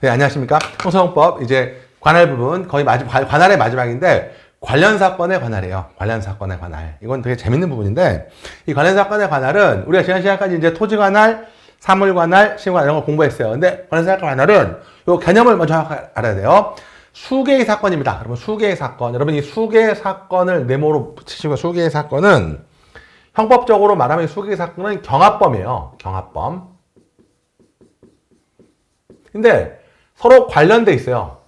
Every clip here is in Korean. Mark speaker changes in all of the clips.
Speaker 1: 네, 안녕하십니까. 형사용법 이제 관할 부분 거의 관할의 마지막인데 관련 사건의 관할이에요. 관련 사건의 관할. 이건 되게 재밌는 부분인데 이 관련 사건의 관할은 우리가 지난 시간까지 이제 토지 관할, 사물 관할, 시민 관할 이런 걸 공부했어요. 근데 관련 사건 관할은 이 개념을 먼저 알아야 돼요. 수개의 사건입니다. 여러분 수개의 사건. 여러분 이 수개의 사건을 네모로 붙이시고 수개의 사건은 형법적으로 말하면 수개의 사건은 경합범이에요. 경합범. 근데 서로 관련돼 있어요.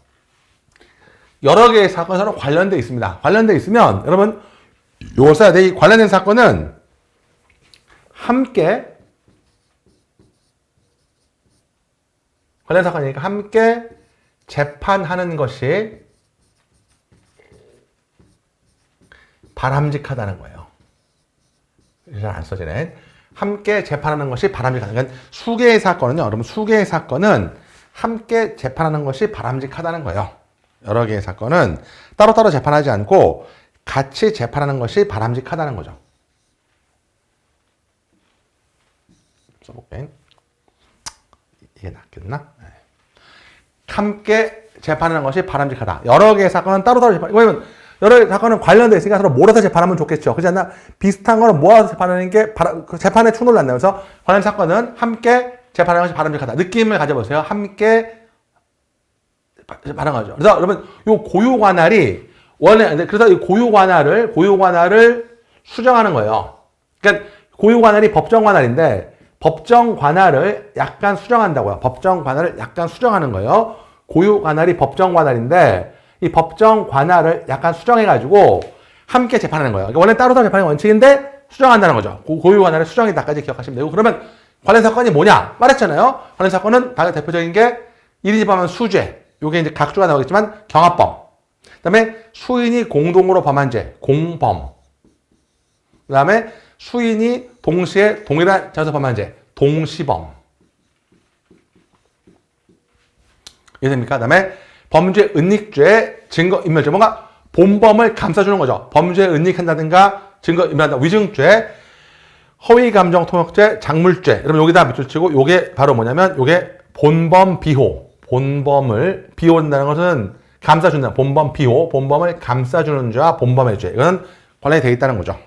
Speaker 1: 여러 개의 사건이 서로 관련돼 있습니다. 관련돼 있으면 여러분 이걸 써야 돼. 이 관련된 사건은 함께 관련 사건이니까 함께 재판하는 것이 바람직하다는 거예요. 잘 안 써지네. 함께 재판하는 것이 바람직하다. 그러니까 수개의 사건은요. 여러분 수개의 사건은 함께 재판하는 것이 바람직하다는 거예요. 여러 개의 사건은 따로따로 재판하지 않고 같이 재판하는 것이 바람직하다는 거죠. 써볼게. 이게 낫겠나? 네. 함께 재판하는 것이 바람직하다. 여러 개의 사건은 따로따로 재판. 왜냐면 여러 개의 사건은 관련되어 있으니까 서로 몰아서 재판하면 좋겠죠. 그렇지 않나? 비슷한 거는 모아서 재판하는 게 재판에 충돌을 안 내면서 관련 사건은 함께 재판하는 것이 바람직하다. 느낌을 가져보세요. 함께 재판하는 거죠. 그래서 여러분, 요 고유 관할이 원래 그래서 이 고유 관할을 수정하는 거예요. 그러니까 고유 관할이 법정 관할인데 법정 관할을 약간 수정한다고요. 법정 관할을 약간 수정하는 거예요. 고유 관할이 법정 관할인데 이 법정 관할을 약간 수정해가지고 함께 재판하는 거예요. 그러니까 원래 따로 재판이 원칙인데 수정한다는 거죠. 고유 관할의 수정이다까지 기억하시면 되고 그러면 관련 사건이 뭐냐? 말했잖아요. 관련 사건은 대표적인 게 이리 집하면 수죄. 요게 이제 각주가 나오겠지만 경합범. 그다음에 수인이 공동으로 범한 죄, 공범. 그다음에 수인이 동시에 동일한 장소에서 범한 죄, 동시범. 이해됩니까? 그다음에 범죄 은닉죄, 증거 인멸죄. 뭔가 본범을 감싸주는 거죠. 범죄 은닉한다든가 증거 인멸한다. 위증죄, 허위 감정 통역죄, 작물죄. 여러분 여기다 밑줄 치고 요게 바로 뭐냐면 요게 본범 비호. 본범을 비호한다는 것은 감싸준다. 본범 비호. 본범을 감싸주는 죄와 본범의 죄. 이거는 관련이 되어 있다는 거죠.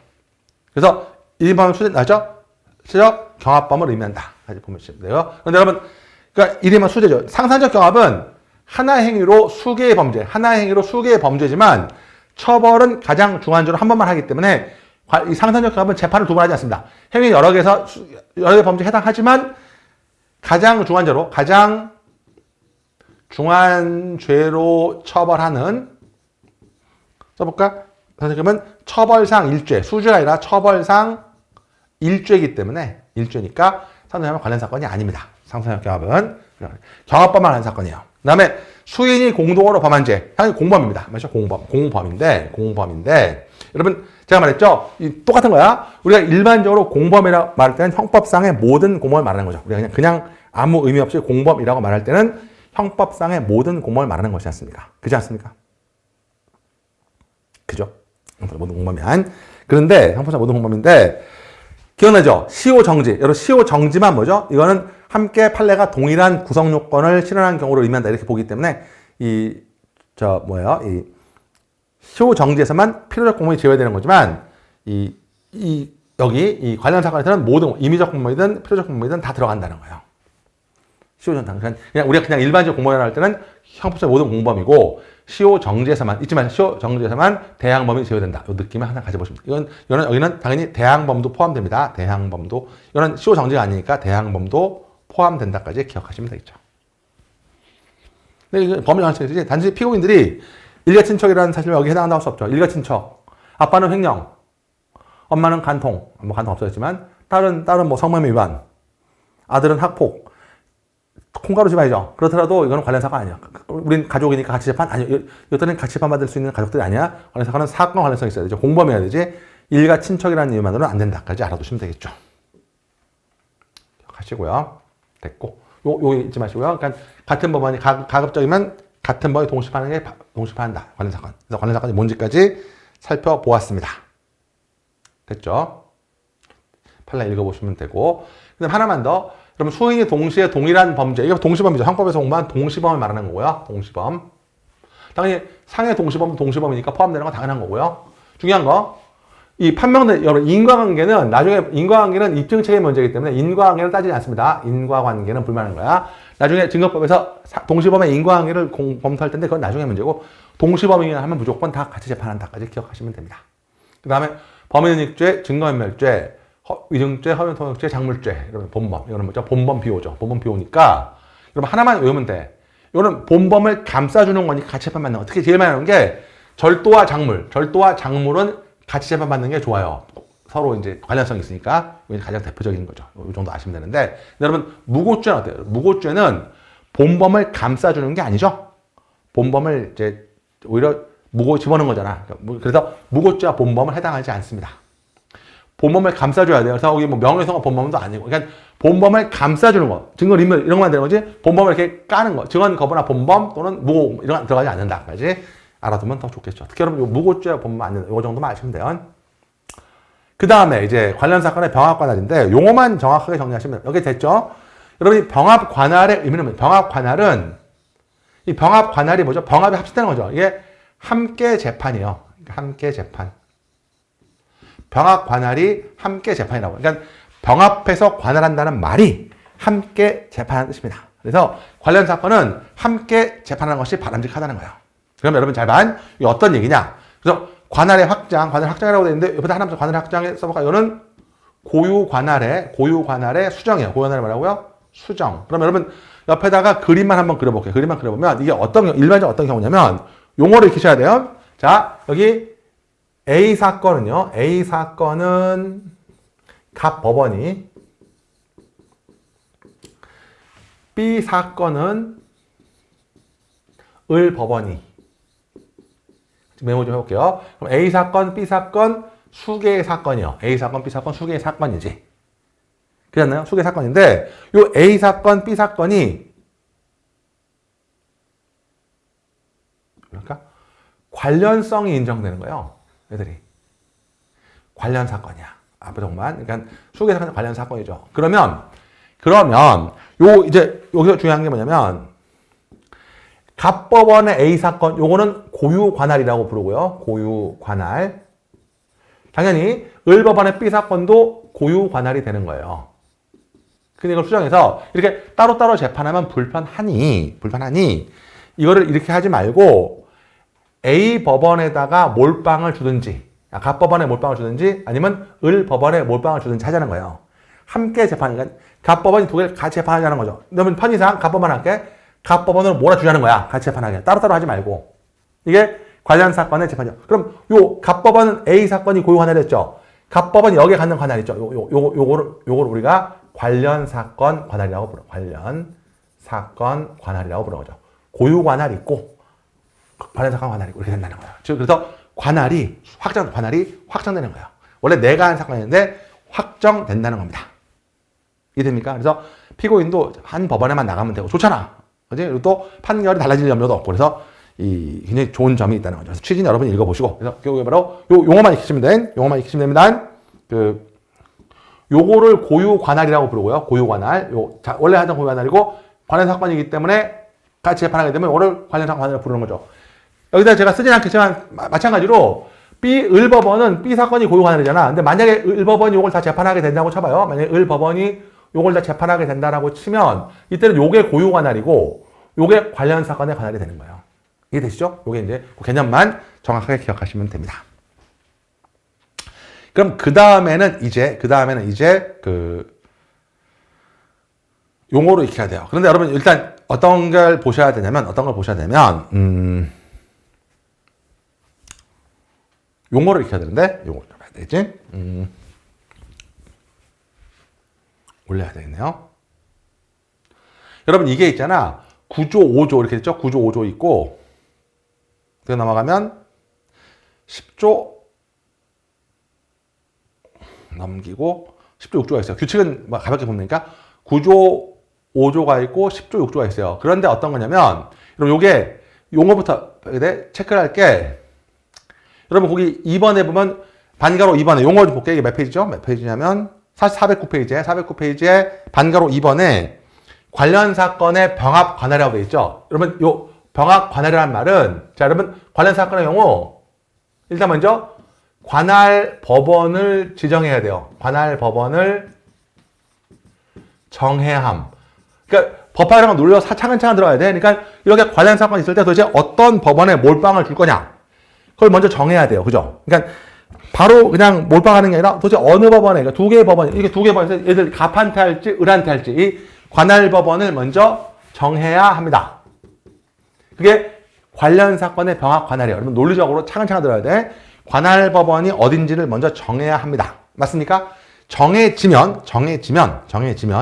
Speaker 1: 그래서 1인범은 수죄 나죠? 수적 경합범을 의미한다. 까지 보면 돼요. 그런데 여러분, 그러니까 1인범 수죄죠. 상산적 경합은 하나의 행위로 수개의 범죄, 하나의 행위로 수개의 범죄지만 처벌은 가장 중한 죄로 한 번만 하기 때문에 이 상산적 경합은 재판을 두 번 하지 않습니다. 행위 여러 개에서 여러 개 범죄에 해당하지만 가장 중한 죄로, 가장 중한 죄로 처벌하는 써볼까? 그러면 처벌상 1죄, 수죄가 아니라 처벌상 1죄이기 때문에 1죄니까 상산적 관련 사건이 아닙니다. 상산적 경합은 경합범만 하는 사건이에요. 그 다음에 수인이 공동으로 범한 죄, 당연히 공범입니다. 맞죠? 공범인데 여러분 제가 말했죠? 똑같은 거야. 우리가 일반적으로 공범이라고 말할 때는 형법상의 모든 공범을 말하는 거죠. 우리가 그냥 아무 의미 없이 공범이라고 말할 때는 형법상의 모든 공범을 말하는 것이 않습니까? 그렇지 않습니까? 그죠? 모든 공범이한. 그런데 형법상 모든 공범인데 기억나죠? 시효정지. 여러분 시효정지만 뭐죠? 이거는 함께 판례가 동일한 구성 요건을 실현한 경우를 의미한다. 이렇게 보기 때문에 이 시효정지에서만 필요적 공범이 제외되는 거지만 여기 이 관련 사건에서는 모든 임의적 공범이든 필요적 공범이든 다 들어간다는 거예요. 시효정지. 그냥 우리가 그냥 일반적 공범이라고 할 때는 형법상 모든 공범이고 시효정지에서만 잊지 마세요. 시효정지에서만 대항범이 제외된다. 이 느낌을 하나 가져보시면 돼요. 이거는 여기는 당연히 대항범도 포함됩니다. 대항범도. 이거는 시효정지가 아니니까 대항범도 포함된다까지 기억하시면 되겠죠. 근데 이거 범죄 관측이지 단지 피고인들이 일가친척이라는 사실을 여기 해당한다고 할 수 없죠. 일가친척. 아빠는 횡령, 엄마는 간통, 간통 없어졌지만 딸은 뭐 성매매 위반, 아들은 학폭. 콩가루 집안이죠. 그렇더라도 이거는 관련 사건 아니야. 우린 가족이니까 같이 재판 아니요. 이것들은 같이 재판 받을 수 있는 가족들이 아니야. 관련 사건은 사건 관련성이 있어야 되죠. 공범이어야 되지. 일가 친척이라는 이유만으로는 안 된다까지 알아두시면 되겠죠. 하시고요. 됐고. 요 잊지 마시고요. 그러니까 같은 법안이 가급적이면 같은 법에 동시판하는 게 동시판한다. 관련 사건. 그래서 관련 사건이 뭔지까지 살펴보았습니다. 됐죠? 판례 읽어보시면 되고. 그다음 하나만 더. 그럼 수인이 동시에 동일한 범죄. 이게 동시범이죠. 형법에서 공부한 동시범을 말하는 거고요. 동시범. 당연히 상해 동시범은 동시범이니까 포함되는 건 당연한 거고요. 중요한 거. 이 판명된, 여러분, 인과관계는 나중에, 인과관계는 입증책의 문제이기 때문에 인과관계를 따지지 않습니다. 인과관계는 불만한 거야. 나중에 증거법에서 동시범의 인과관계를 검토할 텐데 그건 나중에 문제고, 동시범이긴 하면 무조건 다 같이 재판한다까지 기억하시면 됩니다. 그 다음에 범인은닉죄, 증거인멸죄, 위증죄, 허위통역죄, 작물죄, 이러면 본범. 이거는 뭐죠? 본범 비호죠. 본범 비호니까, 여러분 하나만 외우면 돼. 이거는 본범을 감싸주는 거니까 같이 재판받는 거. 특히 제일 많이 하는 게 절도와 작물. 절도와 작물은 같이 재판받는 게 좋아요. 서로 이제 관련성이 있으니까. 이게 가장 대표적인 거죠. 이 정도 아시면 되는데. 여러분, 무고죄는 어때요? 무고죄는 본범을 감싸주는 게 아니죠? 본범을 이제 오히려 무고 집어넣은 거잖아. 그래서 무고죄와 본범은 해당하지 않습니다. 본범을 감싸줘야 돼요. 그래서 여기 뭐 명예훼손과 본범도 아니고. 그러니까 본범을 감싸주는 거. 증거인멸 이런 것만 되는 거지. 본범을 이렇게 까는 거. 증언 거부나 본범 또는 무고 이런 거 들어가지 않는다까지 알아두면 더 좋겠죠. 특히 여러분, 요 무고죄와 본범 안 된다. 요 정도만 아시면 돼요. 그 다음에 이제 관련 사건의 병합관할인데 용어만 정확하게 정리하시면 여기 됐죠? 여러분이 병합관할의 의미는 뭐예요? 병합관할은 이 병합관할이 뭐죠? 병합이 합치되는 거죠. 이게 함께 재판이에요. 함께 재판. 병합관할이 함께 재판이라고. 그러니까 병합해서 관할한다는 말이 함께 재판하는 뜻입니다. 그래서 관련 사건은 함께 재판하는 것이 바람직하다는 거예요. 그럼 여러분 잘 봐. 이게 어떤 얘기냐? 그래서 관할 확장이라고 되어 있는데 옆에다 하나 관할 확장에 써볼까요? 이거는 고유 관할의 수정이에요. 고유 관할이 뭐라고요? 수정. 그럼 여러분 옆에다가 그림만 한번 그려볼게요. 그림만 그려보면 이게 일반적으로 어떤 경우냐면 용어를 익히셔야 돼요. 자, 여기 A 사건은요. A 사건은 갑 법원이, B 사건은 을 법원이. 메모 좀 해볼게요. 그럼 A 사건, B 사건, 수개의 사건이요. A 사건, B 사건, 수개의 사건이지. 그렇나요? 수개의 사건인데, 요 A 사건, B 사건이, 그러니까, 관련성이 인정되는 거예요. 애들이. 관련 사건이야. 앞으로만. 그러니까, 수개의 사건은 관련 사건이죠. 그러면, 이제, 여기서 중요한 게 뭐냐면, 갑법원의 A 사건, 요거는 고유 관할이라고 부르고요. 고유 관할. 당연히 을법원의 B 사건도 고유 관할이 되는 거예요. 근데 이걸 수정해서 이렇게 따로따로 재판하면 불편하니 이거를 이렇게 하지 말고 A 법원에다가 몰빵을 주든지, 갑법원에 몰빵을 주든지 아니면 을법원에 몰빵을 주든지 하자는 거예요. 함께 재판, 갑법원이 두 개를 같이 재판하자는 거죠. 그러면 편의상 갑법원 할게. 갑법원으로 몰아주자는 거야. 같이 재판하게. 따로따로 하지 말고. 이게 관련 사건의 재판이죠. 그럼 요 갑법원은 A 사건이 고유 관할이었죠. 갑법원이 여기에 갖는 관할 있죠. 요거를 우리가 관련 사건 관할이라고 부르죠. 관련 사건 관할이라고 부르는 거죠. 고유 관할 있고 관련 사건 관할이 있고 이렇게 된다는 거예요. 즉 그래서 관할이 확정되는 거예요. 원래 내가 한 사건인데 확정된다는 겁니다. 이해됩니까? 그래서 피고인도 한 법원에만 나가면 되고 좋잖아. 그지? 그리고 또 판결이 달라질 염려도 없고 그래서 굉장히 좋은 점이 있다는 거죠. 그래서 취지는 여러분 읽어보시고 그래서 그게 바로 용어만 익히시면 됩니다. 요거를 고유 관할이라고 부르고요. 고유 관할. 원래 하던 고유 관할이고 관련 사건이기 때문에 같이 재판하게 되면 요거를 관련 사건 관할을 부르는 거죠. 여기다 제가 쓰진 않겠지만 마찬가지로 을법원은 B 사건이 고유 관할이잖아. 근데 만약에 을법원이 요걸 다 재판하게 된다고 쳐봐요. 만약에 을법원이 요걸 다 재판하게 된다라고 치면 이때는 요게 고유 관할이고 요게 관련 사건의 관할이 되는 거예요. 이해되시죠? 요게 이제 그 개념만 정확하게 기억하시면 됩니다. 그럼 그 다음에는 이제 용어로 익혀야 돼요. 그런데 여러분 일단 어떤 걸 보셔야 되냐면 용어를 익혀야 되는데 용어를 좀 해야 되겠지? 올려야 되겠네요. 여러분 이게 있잖아. 9조 5조 이렇게 됐죠? 9조 5조 있고 그 넘어가면 10조 넘기고 10조 6조가 있어요. 규칙은 뭐 가볍게 보니까 9조 5조가 있고 10조 6조가 있어요. 그런데 어떤 거냐면 여러분 요게 용어부터 체크를 할게. 여러분 거기 2번에 보면 반가로 2번에 용어 좀 볼게요. 이게 몇 페이지죠? 몇 페이지냐면 409페이지에 409페이지에 반가로 2번에 관련 사건의 병합 관할이라고 되어 있죠. 여러분 요 병합 관할이라는 말은 자 여러분 관련 사건의 경우 일단 먼저 관할 법원을 지정해야 돼요. 관할 법원을 정해야 함. 그러니까 법화라는 걸 눌러서 차근차근 들어가야 돼. 그러니까 이렇게 관련 사건이 있을 때 도대체 어떤 법원에 몰빵을 줄 거냐. 그걸 먼저 정해야 돼요. 그죠? 그러니까 바로 그냥 몰빵하는 게 아니라 도대체 어느 법원에, 그러니까 두 개의 법원, 이렇게 두 개의 법원에서 얘들 갑한테 할지 을한테 할지 이 관할 법원을 먼저 정해야 합니다. 그게 관련 사건의 병합 관할이에요. 여러분 논리적으로 차근차근 들어야 돼. 관할 법원이 어딘지를 먼저 정해야 합니다. 맞습니까? 정해지면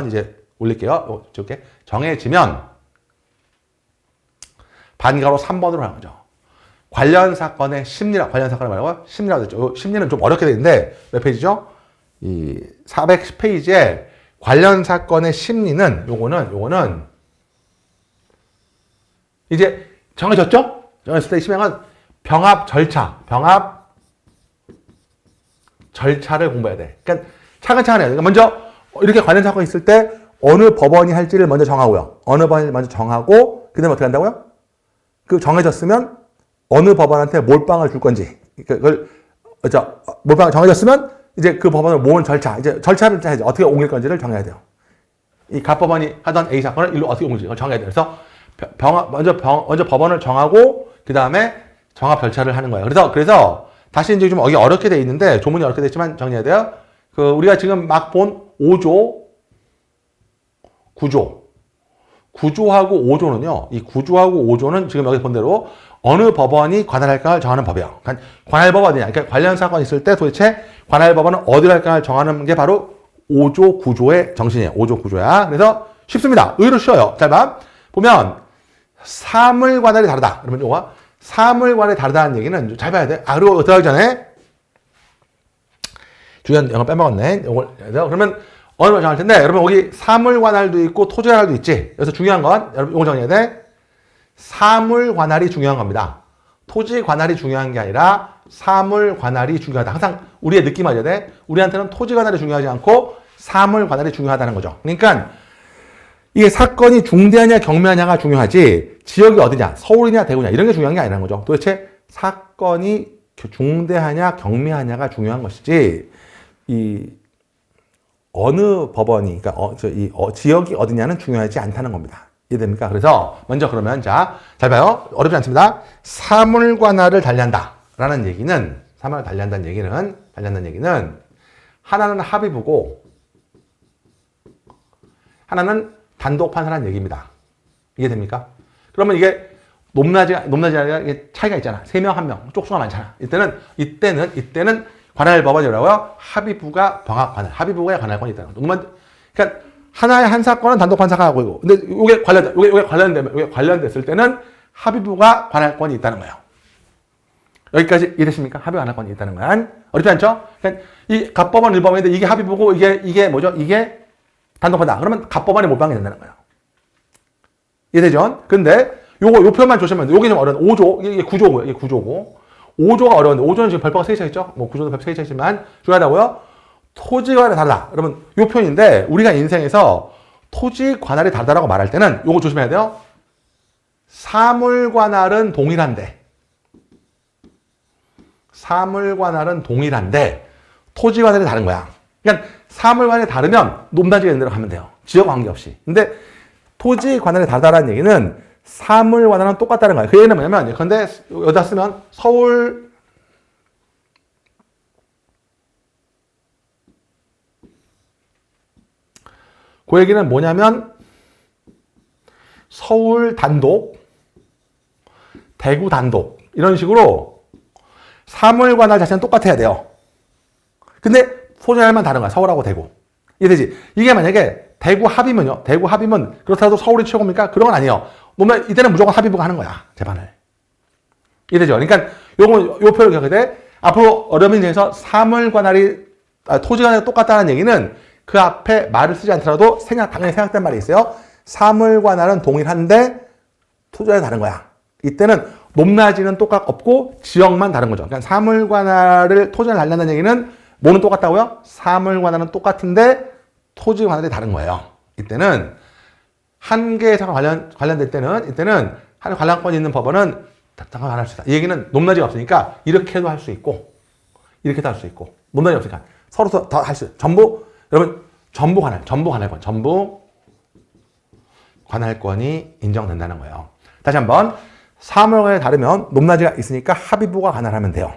Speaker 1: 이제 올릴게요. 이렇게 정해지면 반가로 3번으로 하는 거죠. 관련 사건의 심리라, 관련 사건을 말하고 심리라고 했죠. 심리는 좀 어렵게 되어 있는데 몇 페이지죠? 이 410페이지에 관련 사건의 심리는 요거는 이제 정해졌죠? 정해졌을 때 심행은 병합 절차를 공부해야 돼. 그러니까 차근차근 해야 돼. 그러니까 먼저 이렇게 관련 사건이 있을 때 어느 법원이 할지를 먼저 정하고요. 어느 법원을 먼저 정하고 그 다음에 어떻게 한다고요? 그 정해졌으면 어느 법원한테 몰빵을 줄 건지 그걸 몰빵을 정해졌으면 이제 그 법원을 모은 절차 이제 절차를 짜야죠. 어떻게 옮길 건지를 정해야 돼요. 이 갑법원이 하던 A 사건을 일로 어떻게 옮길지 정해야 돼요. 그래서 먼저 법원을 정하고 그 다음에 정합 절차를 하는 거예요. 그래서 다시 이제 좀 어렵게 돼 있는데 조문이 어렵게 돼 있지만 정리해야 돼요. 그 우리가 지금 막 본 5조 구조하고 5조는요. 이 구조하고 5조는 지금 여기 본 대로 어느 법원이 관할할까를 정하는 법이에요. 그러니까 관할법은 어디냐? 그러니까 관련 사건이 있을 때 도대체 관할법원은 어디로 할까를 정하는 게 바로 5조 구조의 정신이에요. 5조 구조야. 그래서 쉽습니다. 의외로 쉬워요. 자, 보면 사물 관할이 다르다. 그러면 요거 사물 관할이 다르다는 얘기는 잘 봐야 돼. 그리고 들어가기 전에 중요한 영어 빼먹었네. 요걸 그러면 어느 걸 정할 텐데 여러분 여기 사물 관할도 있고 토지 관할도 있지. 그래서 중요한 건 여러분 요거 정해야 돼. 사물 관할이 중요한 겁니다. 토지 관할이 중요한 게 아니라 사물 관할이 중요하다. 항상 우리의 느낌 맞아야 돼. 우리한테는 토지 관할이 중요하지 않고 사물 관할이 중요하다는 거죠. 그러니까 이게 사건이 중대하냐 경미하냐가 중요하지 지역이 어디냐 서울이냐 대구냐 이런 게 중요한 게 아니라는 거죠. 도대체 사건이 중대하냐 경미하냐가 중요한 것이지 이 어느 법원이 그러니까 지역이 어디냐는 중요하지 않다는 겁니다. 이해됩니까? 그래서 먼저 그러면 잘 봐요. 어렵지 않습니다. 사물 관할을 달리한다라는 얘기는 사물을 달리한다는 얘기는 하나는 합의부고 하나는 단독 판사라는 얘기입니다. 이해됩니까? 그러면 이게 높낮이가 이게 차이가 있잖아. 3명, 1명, 쪽수가 많잖아. 이때는 관할 법원이라고요. 합의부가 병합 관할, 합의부가 관할권이 있다는 거죠. 그러니까 하나의 한 사건은 단독 판사가 하고 있고, 근데 이게 관련됐을 때는 합의부가 관할권이 있다는 거예요. 여기까지 이해되십니까? 합의 관할권이 있다는 건 어렵지 않죠? 그러니까 이 갑법원 1법인데 이게 합의부고 이게 뭐죠? 이게 단독 판사. 그러면 갑법원이 몰빵이 된다는 거예요. 이해되죠? 근데 요 표현만 조심하면 돼. 요게 좀 어려운 5조, 이게 구조고요. 이게 구조고. 5조가 어려운데 5조는 지금 별표가 3개 있죠? 뭐 구조도 별표 3개 있지만 중요하다고요? 토지 관할이 다르다. 여러분 요 표현인데 우리가 인생에서 토지 관할이 다르다라고 말할 때는 요거 조심해야 돼요. 사물 관할은 동일한데 토지 관할이 다른 거야. 그러니까 사물 관할이 다르면 높낮이가 있는 대로 가면 돼요. 지역 관계없이. 근데 토지 관할이 다르다는 얘기는 사물 관할은 똑같다는 거예요. 그 얘기는 뭐냐면 근데 여기다 쓰면 서울 그 얘기는 뭐냐면 서울 단독, 대구 단독 이런 식으로 사물 관할 자체는 똑같아야 돼요. 근데 소재할만 다른 거야. 서울하고 대구. 이해되지? 이게 만약에 대구 합이면요. 대구 합이면 그렇다고 서울이 최고입니까? 그런 건 아니에요. 그러면 이때는 무조건 합의부가 하는 거야. 재판을. 이해되죠? 그러니까 요 표현을 기억해야 돼. 앞으로 어려운 인생에서 사물 관할이 토지 관할이 똑같다는 얘기는 그 앞에 말을 쓰지 않더라도 당연히 생각된 말이 있어요. 사물 관할은 동일한데 토지 관할이 다른 거야. 이때는 높낮이는 없고 지역만 다른 거죠. 그러니까 사물 관할을 토지 관할 달리한다는 얘기는 뭐는 똑같다고요? 사물 관할은 똑같은데 토지 관할이 다른 거예요. 이때는 한 개의 사과 관련될 때는 이때는 한 관할권이 있는 법원은 잠깐 관할할 수 있다. 이 얘기는 높낮이가 없으니까 이렇게도 할 수 있고 이렇게도 할 수 있고 높낮이가 없으니까 서로 더 할 수 전부 여러분 전부 관할권이 인정된다는 거예요. 다시 한번 사물관에 다르면 높낮이가 있으니까 합의부가 관할하면 돼요.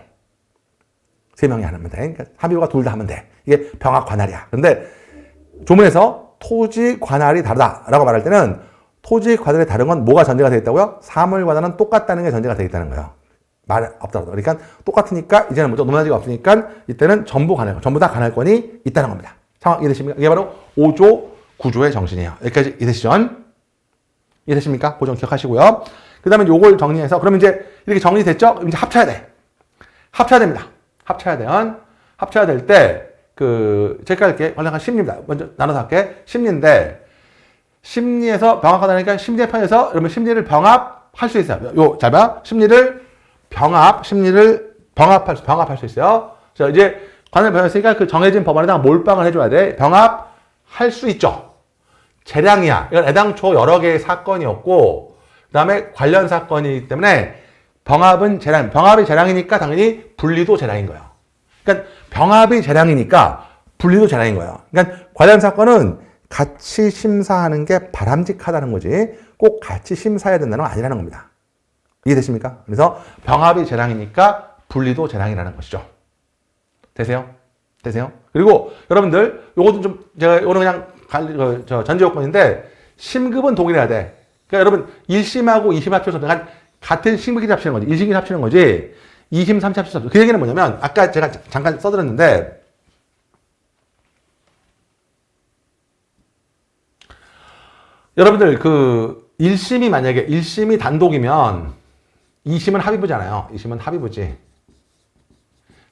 Speaker 1: 세 명이 하면 돼. 그러니까 합의부가 둘 다 하면 돼. 이게 병합 관할이야. 그런데 조문에서 토지 관할이 다르다라고 말할 때는 토지 관할이 다른 건 뭐가 전제가 되어 있다고요? 사물 관할은 똑같다는 게 전제가 되어 있다는 거예요. 말 없더라도. 그러니까 똑같으니까 이제는 뭐죠? 높낮이가 없으니까 이때는 전부 다 관할권이 있다는 겁니다. 상황 이해되십니까? 이게 바로 5조 9조의 정신이에요. 여기까지 이해되시죠? 이해되십니까? 그 점 기억하시고요. 그 다음에 요걸 정리해서 그러면 이제 이렇게 정리됐죠? 이제 합쳐야 돼. 합쳐야 됩니다. 합쳐야 될 때 제가 할게 관련한 심리입니다. 먼저 나눠서 할게. 심리인데 심리에서 병합하다니까 심리의 편에서 여러분 심리를 병합할 수 있어요. 잘 봐. 심리를 병합할 수 있어요. 자, 이제 관할 병합했으니까 그 정해진 법안에다가 몰빵을 해줘야 돼. 병합할 수 있죠. 재량이야. 이건 애당초 여러 개의 사건이었고, 그 다음에 관련 사건이기 때문에 병합이 재량이니까 당연히 분리도 재량인 거예요. 그러니까 병합이 재량이니까 분리도 재량인 거예요. 그러니까 관련 사건은 같이 심사하는 게 바람직하다는 거지 꼭 같이 심사해야 된다는 건 아니라는 겁니다. 이해되십니까? 그래서 병합이 재량이니까 분리도 재량이라는 것이죠. 되세요? 그리고 여러분들 요것도 좀 제가 요거는 그냥 전제 요건인데 심급은 동일해야 돼. 그러니까 여러분 1심하고 2심 합쳐서 같은 심급이 합치는 거지. 1심이 합치는 거지. 2심, 3심 합쳐서. 그 얘기는 뭐냐면 아까 제가 잠깐 써드렸는데 여러분들 1심이 단독이면 2심은 합의부잖아요. 2심은 합의부지.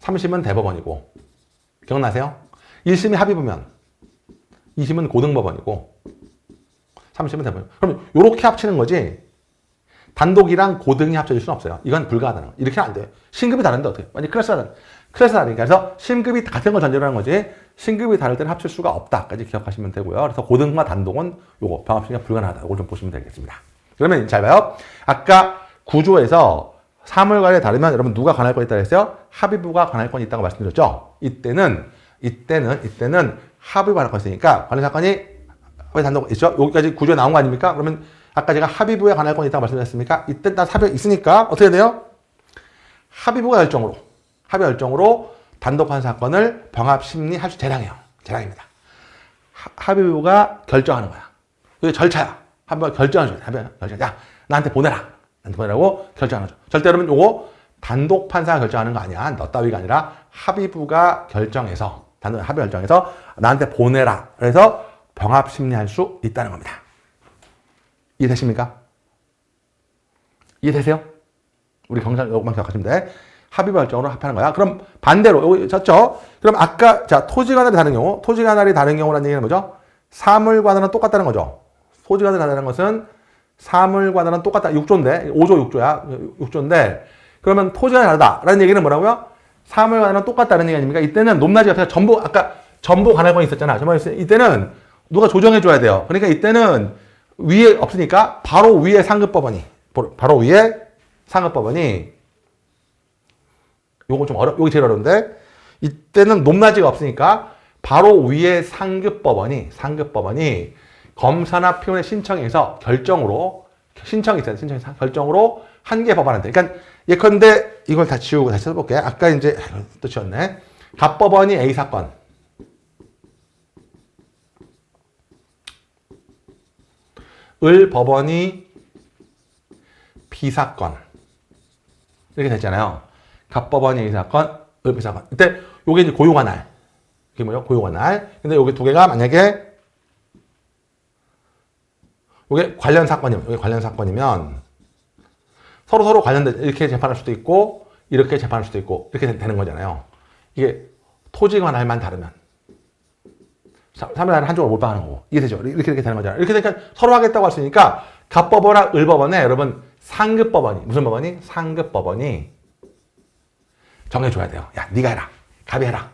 Speaker 1: 3심은 대법원이고. 기억나세요? 1심이 합의부면 2심은 고등법원이고 3심은 대법원. 그럼 이렇게 합치는 거지 단독이랑 고등이 합쳐질 수는 없어요. 이건 불가하다는 거. 이렇게는 안 돼요. 신급이 다른데 어떻게? 완전 클래스가 다르니까. 그래서 심급이 같은 걸 전제로 하는 거지 신급이 다를 때는 합칠 수가 없다까지 기억하시면 되고요. 그래서 고등과 단독은 요거 병합심리가 불가능하다. 이걸 좀 보시면 되겠습니다. 그러면 잘 봐요. 아까 구조에서 사물관에 다르면 여러분 누가 관할권이 있다고 했어요? 합의부가 관할권이 있다고 말씀드렸죠? 이때는 합의부 관할권이 있으니까 관련 사건이 합의 단독 있죠? 여기까지 구조에 나온 거 아닙니까? 그러면 아까 제가 합의부에 관할권이 있다고 말씀드렸습니까? 이때 다 합의 있으니까 어떻게 돼요? 합의부가 결정으로 단독한 사건을 병합심리할 수 재량입니다. 합의부가 결정하는 거야. 이게 절차야. 한번 결정을 줘야 돼. 야, 나한테 보내라고 결정하는 거죠. 절대 여러분 요거 단독 판사가 결정하는 거 아니야. 너 따위가 아니라 합의부가 결정해서 합의 결정해서 나한테 보내라. 그래서 병합 심리할 수 있다는 겁니다. 이해되십니까? 이해되세요? 우리 경찰 요것만 기억하시면 돼. 합의 결정으로 합하는 거야. 그럼 반대로 여기 쳤죠? 그럼 아까 토지 관할이 다른 경우라는 얘기는 뭐죠? 사물 관할은 똑같다는 거죠. 토지 관할이 다르다는 것은 사물 관할은 똑같다. 6조인데 5조 6조인데 그러면 토지 관할이 다르다라는 얘기는 뭐라고요? 사물 관할은 똑같다는 얘기 아닙니까? 이때는 높낮이 앞에서 전부 관할권이 있었잖아. 이때는 누가 조정해 줘야 돼요. 그러니까 이때는 위에 없으니까 바로 위에 상급법원이 요거 제일 어려운데 이때는 높낮이가 없으니까 바로 위에 상급법원이 검사나 피고인의 신청에서 신청이 있어요. 결정으로 한 개 법원한테. 그러니까 예컨대 이걸 다 지우고 다시 써볼게. 아까 이제 또 지웠네. 갑법원이 A 사건. 을 법원이 B 사건. 이렇게 됐잖아요. 갑법원이 A 사건, 을 B 사건. 이때 요게 이제 고유관할. 이게 뭐예요? 고유관할. 근데 요게 두 개가 만약에 요게 관련 사건이면 서로 관련된 이렇게 재판할 수도 있고 이렇게 재판할 수도 있고 이렇게 되는 거잖아요. 이게 토지 관할만 다르면 사물관할 한쪽으로 몰빵하는 거고 이해되죠? 이렇게 되는 거잖아요. 이렇게 되니까 서로 하겠다고 했으니까 갑법원이나 을법원에 여러분 상급법원이 무슨 법원이? 상급법원이 정해줘야 돼요. 야 네가 해라. 갑이 해라.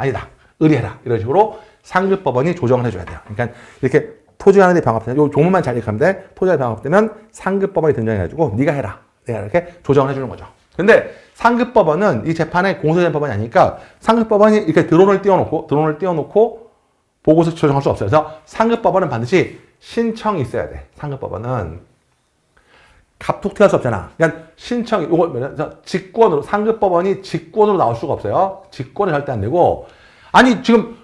Speaker 1: 아니다. 의뢰해라. 이런 식으로 상급법원이 조정을 해줘야 돼요. 그러니까 이렇게 토지관할이 병합되면 이 조문만 잘 읽으면 돼. 토지관할이 병합되면 상급법원이 등장해가지고 네가 해라. 내가 이렇게 조정을 해주는 거죠. 근데 상급법원은 이 재판에 공소된 법원이 아니니까 상급법원이 이렇게 드론을 띄워놓고 보고서 조정할 수 없어요. 그래서 상급법원은 반드시 신청이 있어야 돼. 상급법원은 갑툭튀할 수 없잖아. 그러니까 신청이 이거 직권으로 상급법원이 직권으로 나올 수가 없어요. 직권은 절대 안 되고 아니 지금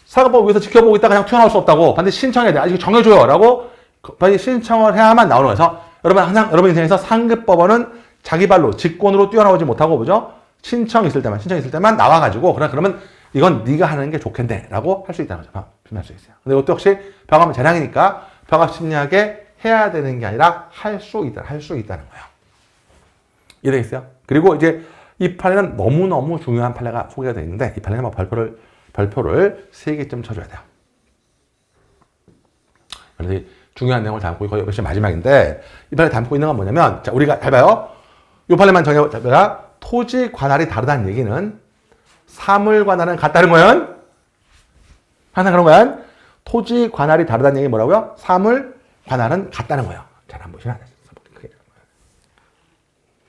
Speaker 1: 상급법 위에서 지켜보고 있다가 그냥 튀어나올 수 없다고 반드시 신청해야 돼. 아직 정해줘요. 라고 반드시 신청을 해야만 나오는 거예요. 그래서 항상 여러분 인생에서 상급법원은 자기 발로 직권으로 뛰어나오지 못하고 뭐죠? 신청 있을 때만 나와가지고 그러면 이건 네가 하는 게 좋겠네 라고 할 수 있다는 거죠. 할 수 있어요. 근데 이것도 역시 병합은 재량이니까 병합 심리하게 해야 되는 게 아니라 할 수 있다는 거예요. 이해되겠어요? 그리고 이제 이 판례는 너무너무 중요한 판례가 소개가 되어 있는데 이 판례는 별표를 3개쯤 쳐줘야 돼요. 그래서 중요한 내용을 담고 거의 역시 마지막인데 이 판례 담고 있는 건 뭐냐면 자 우리가 잘 봐요. 이 판례만 정해보자. 토지 관할이 다르다는 얘기는 사물 관할은 같다는 거예요. 항상 그런 거야. 토지 관할이 다르다는 얘기 뭐라고요? 사물 관할은 같다는 거예요. 잘 안 보시나? 크게.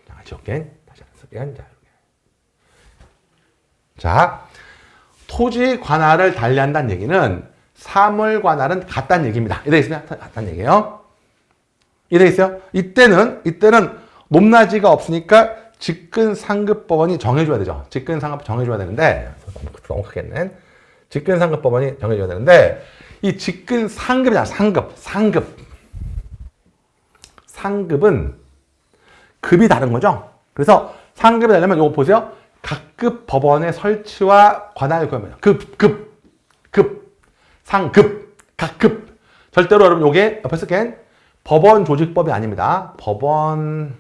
Speaker 1: 자, 지울게. 다시 한번 쓸게. 자, 토지 관할을 달리한다는 얘기는 사물 관할은 같다는 얘기입니다. 이해되겠습니까? 같다는 얘기예요. 이해되겠어요? 이때는 높낮이가 없으니까 직근 상급법원이 정해줘야 되죠. 직근 상급 정해줘야 되는데 너무 크겠네. 직근 상급법원이 정해줘야 되는데 이 직근 상급이잖아. 상급은 급이 다른 거죠. 그래서 상급이 다르면 이거 보세요. 각급 법원의 설치와 관할 구역이에요. 상급, 각급. 절대로 여러분 요게 옆에 쓸게. 법원 조직법이 아닙니다. 법원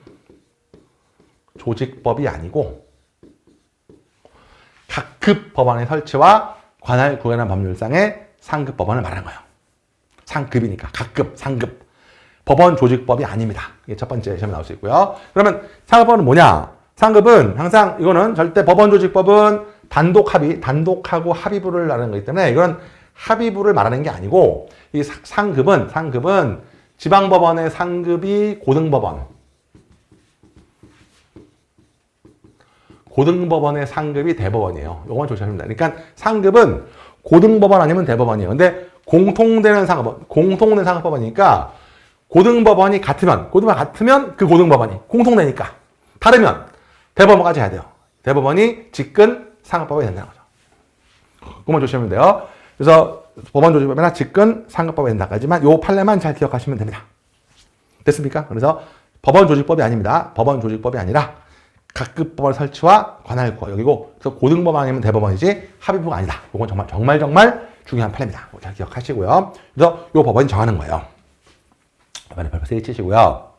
Speaker 1: 조직법이 아니고 각급 법원의 설치와 관할 구역이라는 법률상의 상급 법원을 말하는 거예요. 상급이니까 각급, 상급. 법원 조직법이 아닙니다. 이게 첫 번째 시험에 나올 수 있고요. 그러면 상급법은 뭐냐? 상급은 항상 이거는 절대 법원 조직법은 단독하고 합의부를 말하는 거기 때문에 이건 합의부를 말하는 게 아니고 이 상급은 지방법원의 상급이 고등법원의 상급이 대법원이에요. 이거만 조심하시면 됩니다. 그러니까 상급은 고등법원 아니면 대법원이에요. 근데 공통된 상급법원이니까 고등법원이 같으면 그 고등법원이 공통되니까 다르면 대법원까지 해야 돼요. 대법원이 직근 상급법원이 된다는 거죠. 그것만 조심하면 돼요. 그래서 법원 조직법이나 직근 상급법이 된다까지만 요 판례만 잘 기억하시면 됩니다. 됐습니까? 그래서 법원 조직법이 아닙니다. 법원 조직법이 아니라 각급 법원 설치와 관할 구역이고 그래서 고등법원 아니면 대법원이지 합의부가 아니다. 이건 정말 중요한 판례입니다. 잘 기억하시고요. 그래서 요 법원이 정하는 거예요. 이번에 별표 3개 치시고요.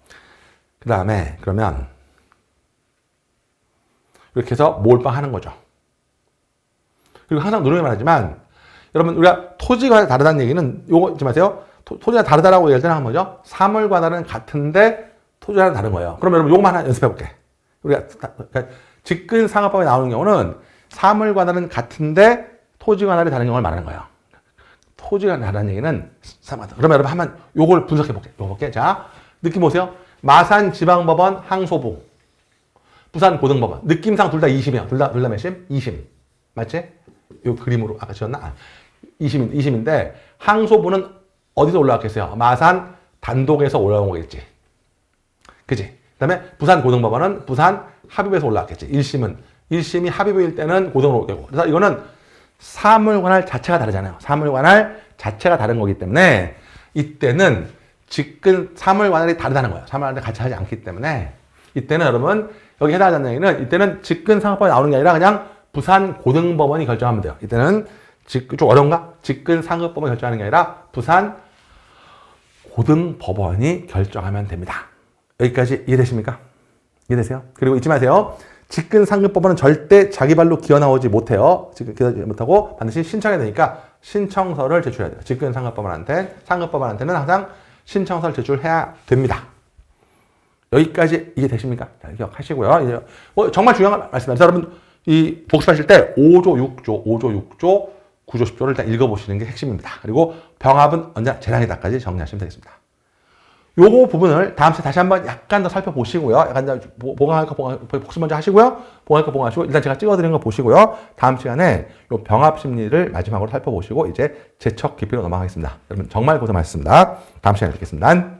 Speaker 1: 그 다음에 그러면 이렇게 해서 몰빵하는 거죠. 그리고 항상 누누이 말하지만 여러분 우리가 토지가 다르다는 얘기는 요거 잊지 마세요. 토지가 다르다라고 얘기할 때는 한 거죠. 사물 관할은 같은데 토지가 다른 거예요. 그럼 여러분 요거만 하나 연습해 볼게. 우리가 그러니까 직근 상업법에 나오는 경우는 사물 관할은 같은데 토지 관할이 다른 경우를 말하는 거예요. 토지가 다르다는 얘기는 그러면 여러분 한번 요걸 분석해 볼게. 자, 느낌 보세요. 마산 지방법원 항소부, 부산 고등법원. 느낌상 둘 다 2심이야. 둘 다 몇 심? 2심. 맞지? 요 그림으로 아까 지었나? 2심인데 항소부는 어디서 올라왔겠어요? 마산 단독에서 올라온 거겠지. 그지? 그 다음에 부산 고등법원은 부산 합의부에서 올라왔겠지. 1심이 합의부일 때는 고등으로 오고. 그래서 이거는 사물관할 자체가 다르잖아요. 사물관할 자체가 다른 거기 때문에 이때는 직근 사물관할이 다르다는 거예요. 사물관할이 같이 하지 않기 때문에 이때는 여러분 여기 해당하는 얘기는 이때는 직근 상업법이 나오는 게 아니라 그냥 부산 고등법원이 결정하면 돼요. 이때는 좀 어려운가? 직근 상급법원이 결정하는 게 아니라 부산 고등법원이 결정하면 됩니다. 여기까지 이해되십니까? 이해되세요? 그리고 잊지 마세요. 직근 상급법원은 절대 자기 발로 기어 나오지 못해요. 기어나오지 못하고 반드시 신청해야 되니까 신청서를 제출해야 돼요. 직근 상급법원한테는 항상 신청서를 제출해야 됩니다. 여기까지 이해되십니까? 잘 기억하시고요. 이제 정말 중요한 말씀입니다. 여러분 이 복습하실 때 5조, 6조, 구조 10조를 일단 읽어보시는 게 핵심입니다. 그리고 병합은 언제나 재량이다까지 정리하시면 되겠습니다. 요거 부분을 다음 시간에 다시 한번 약간 더 살펴보시고요. 약간 더 복습 먼저 하시고요. 봉합하시고 일단 제가 찍어드린 거 보시고요. 다음 시간에 요 병합 심리를 마지막으로 살펴보시고 이제 재척 깊이로 넘어가겠습니다. 여러분 정말 고생 많으셨습니다. 다음 시간에 뵙겠습니다.